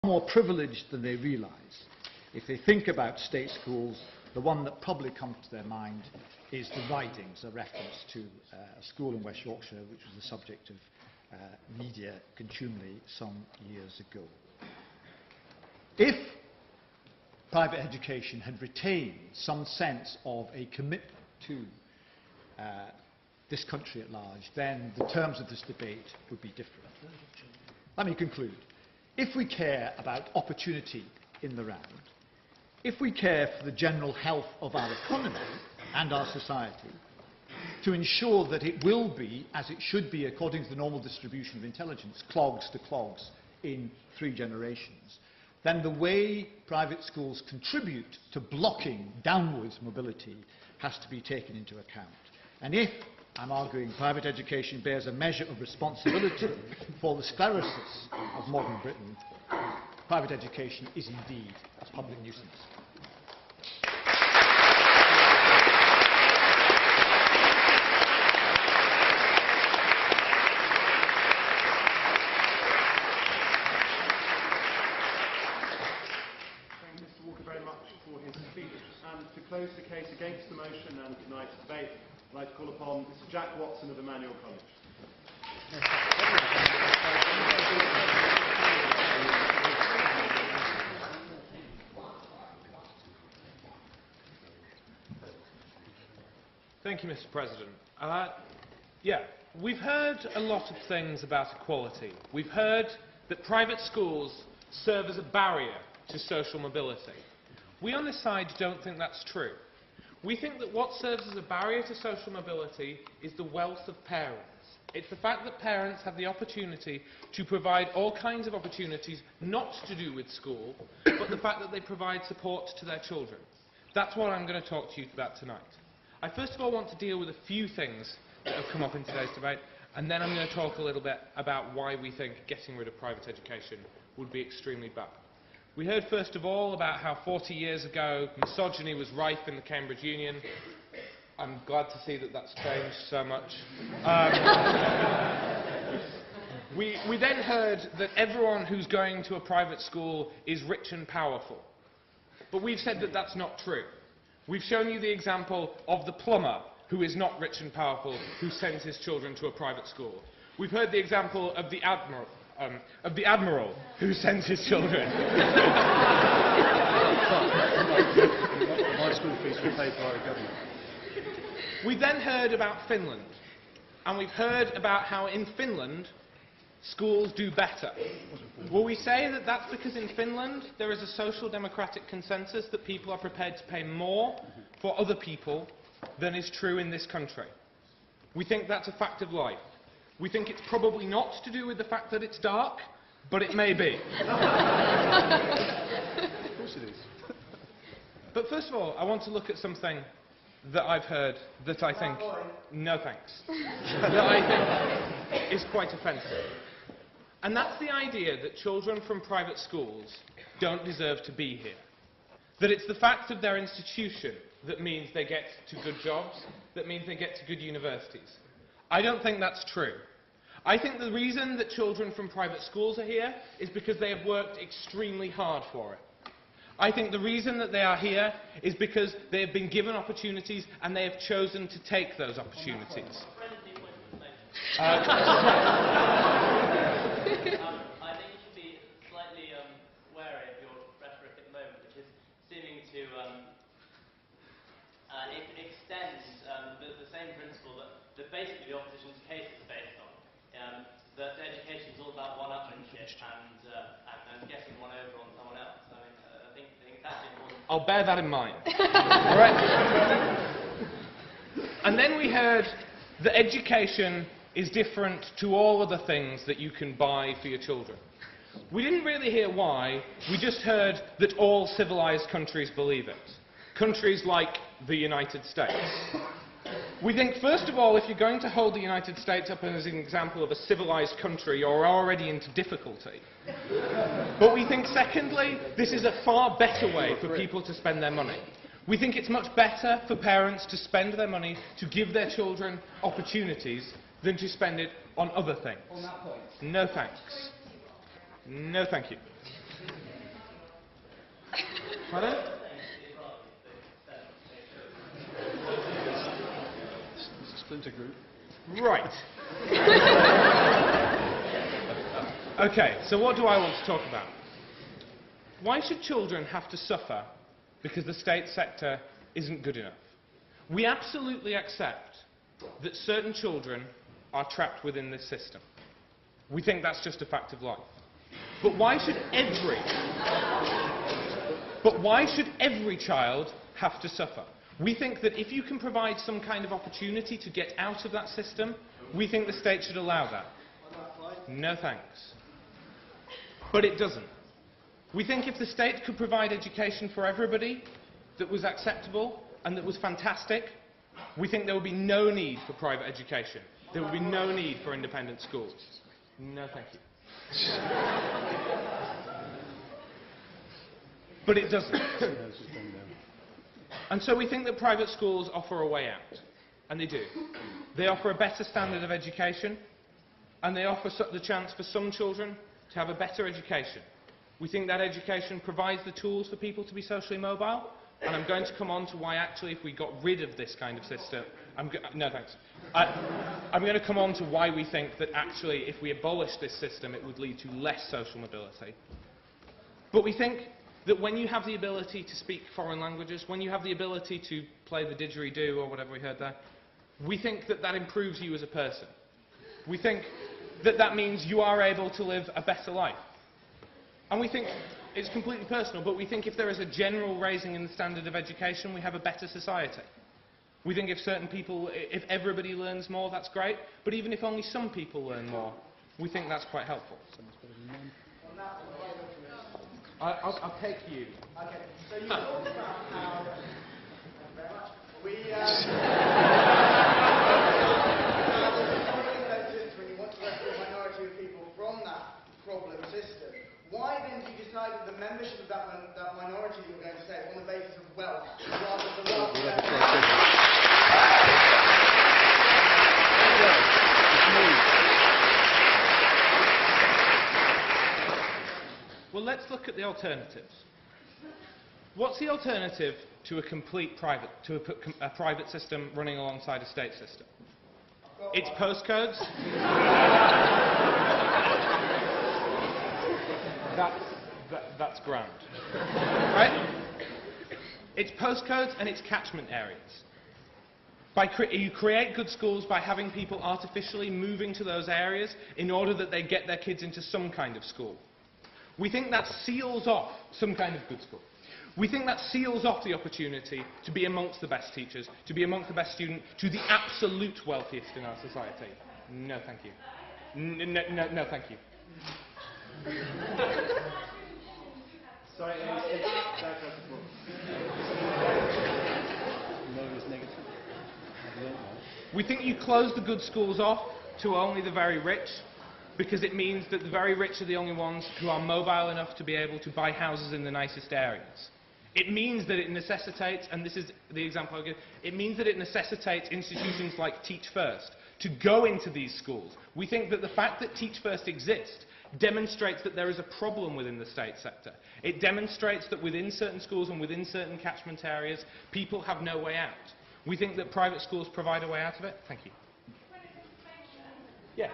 more privileged than they realise. If they think about state schools, the one that probably comes to their mind is the Ridings, a reference to a school in West Yorkshire which was the subject of media contumely some years ago. If private education had retained some sense of a commitment to this country at large, then the terms of this debate would be different. Let me conclude. If we care about opportunity in the round, if we care for the general health of our economy and our society, to ensure that it will be, as it should be according to the normal distribution of intelligence, clogs to clogs in 3 generations, then the way private schools contribute to blocking downwards mobility has to be taken into account. And if, I'm arguing, private education bears a measure of responsibility for the sclerosis of modern Britain, private education is indeed a public nuisance. To close the case against the motion and tonight's debate, I'd like to call upon Mr. Jack Watson of Emmanuel College. Thank you, Mr. President. We've heard a lot of things about equality. We've heard that private schools serve as a barrier to social mobility. We on this side don't think that's true. We think that what serves as a barrier to social mobility is the wealth of parents. It's the fact that parents have the opportunity to provide all kinds of opportunities not to do with school, but the fact that they provide support to their children. That's what I'm going to talk to you about tonight. I first of all want to deal with a few things that have come up in today's debate, and then I'm going to talk a little bit about why we think getting rid of private education would be extremely bad. We heard first of all about how 40 years ago misogyny was rife in the Cambridge Union. I'm glad to see that that's changed so much. We then heard that everyone who's going to a private school is rich and powerful. But we've said that that's not true. We've shown you the example of the plumber who is not rich and powerful, who sends his children to a private school. We've heard the example of the admiral who sends his children. My school fees were paid by the government. We then heard about Finland, and we've heard about how in Finland schools do better. Will we say that that's because in Finland there is a social democratic consensus that people are prepared to pay more for other people than is true in this country? We think that's a fact of life. We think it's probably not to do with the fact that it's dark, but it may be. Of course it is. But first of all, I want to look at something that I've heard that I think... No thanks. That I think is quite offensive. And that's the idea that children from private schools don't deserve to be here. That it's the fact of their institution that means they get to good jobs, that means they get to good universities. I don't think that's true. I think the reason that children from private schools are here is because they have worked extremely hard for it. I think the reason that they are here is because they have been given opportunities and they have chosen to take those opportunities. I think you should be slightly wary of your rhetoric at the moment, which is seeming to extend the same principle that basically the opposition's case is based on. That education is all about one-upmanship and getting one over on someone else. I mean, I think it's actually important. I'll bear that in mind. All right? And then we heard that education is different to all other things that you can buy for your children. We didn't really hear why. We just heard that all civilized countries believe it. Countries like the United States. We think, first of all, if you're going to hold the United States up as an example of a civilized country, you're already into difficulty. But we think, secondly, this is a far better way for people to spend their money. We think it's much better for parents to spend their money to give their children opportunities than to spend it on other things. On that point. No thanks. No thank you. Pardon? It's a splinter group. Right. Okay, so what do I want to talk about? Why should children have to suffer because the state sector isn't good enough? We absolutely accept that certain children are trapped within this system. We think that's just a fact of life. But why should every child have to suffer? We think that if you can provide some kind of opportunity to get out of that system, we think the state should allow that. No thanks. But it doesn't. We think if the state could provide education for everybody that was acceptable and that was fantastic, we think there would be no need for private education. There would be no need for independent schools. No, thank you. But it doesn't. And so we think that private schools offer a way out. And they do. They offer a better standard of education, and they offer the chance for some children to have a better education. We think that education provides the tools for people to be socially mobile, and I'm going to come on to why actually if we got rid of this kind of system... no thanks. I'm going to come on to why we think that actually if we abolish this system it would lead to less social mobility. But we think that when you have the ability to speak foreign languages, when you have the ability to play the didgeridoo or whatever we heard there, we think that that improves you as a person. We think that that means you are able to live a better life. And we think it's completely personal, but we think if there is a general raising in the standard of education, we have a better society. We think if certain people, if everybody learns more, that's great, but even if only some people learn more, we think that's quite helpful. I'll take you. Okay, so you talked about how... Thank you very much. When you want to rescue a minority of people from that problem system, why then did you decide that the membership of that minority that you were going to take on the basis of wealth, rather than the wealth? Well, let's look at the alternatives. What's the alternative to a complete private, a private system running alongside a state system? It's postcodes. That's grand. Right? It's postcodes and it's catchment areas. You create good schools by having people artificially moving to those areas in order that they get their kids into some kind of school. We think that seals off some kind of good school. We think that seals off the opportunity to be amongst the best teachers, to be amongst the best students, to the absolute wealthiest in our society. No, thank you. No, thank you. Sorry, we think you close the good schools off to only the very rich, because it means that the very rich are the only ones who are mobile enough to be able to buy houses in the nicest areas. It means that it necessitates, and this is the example I'll give, it means that it necessitates institutions like Teach First to go into these schools. We think that the fact that Teach First exists demonstrates that there is a problem within the state sector. It demonstrates that within certain schools and within certain catchment areas, people have no way out. We think that private schools provide a way out of it. Thank you. Yes.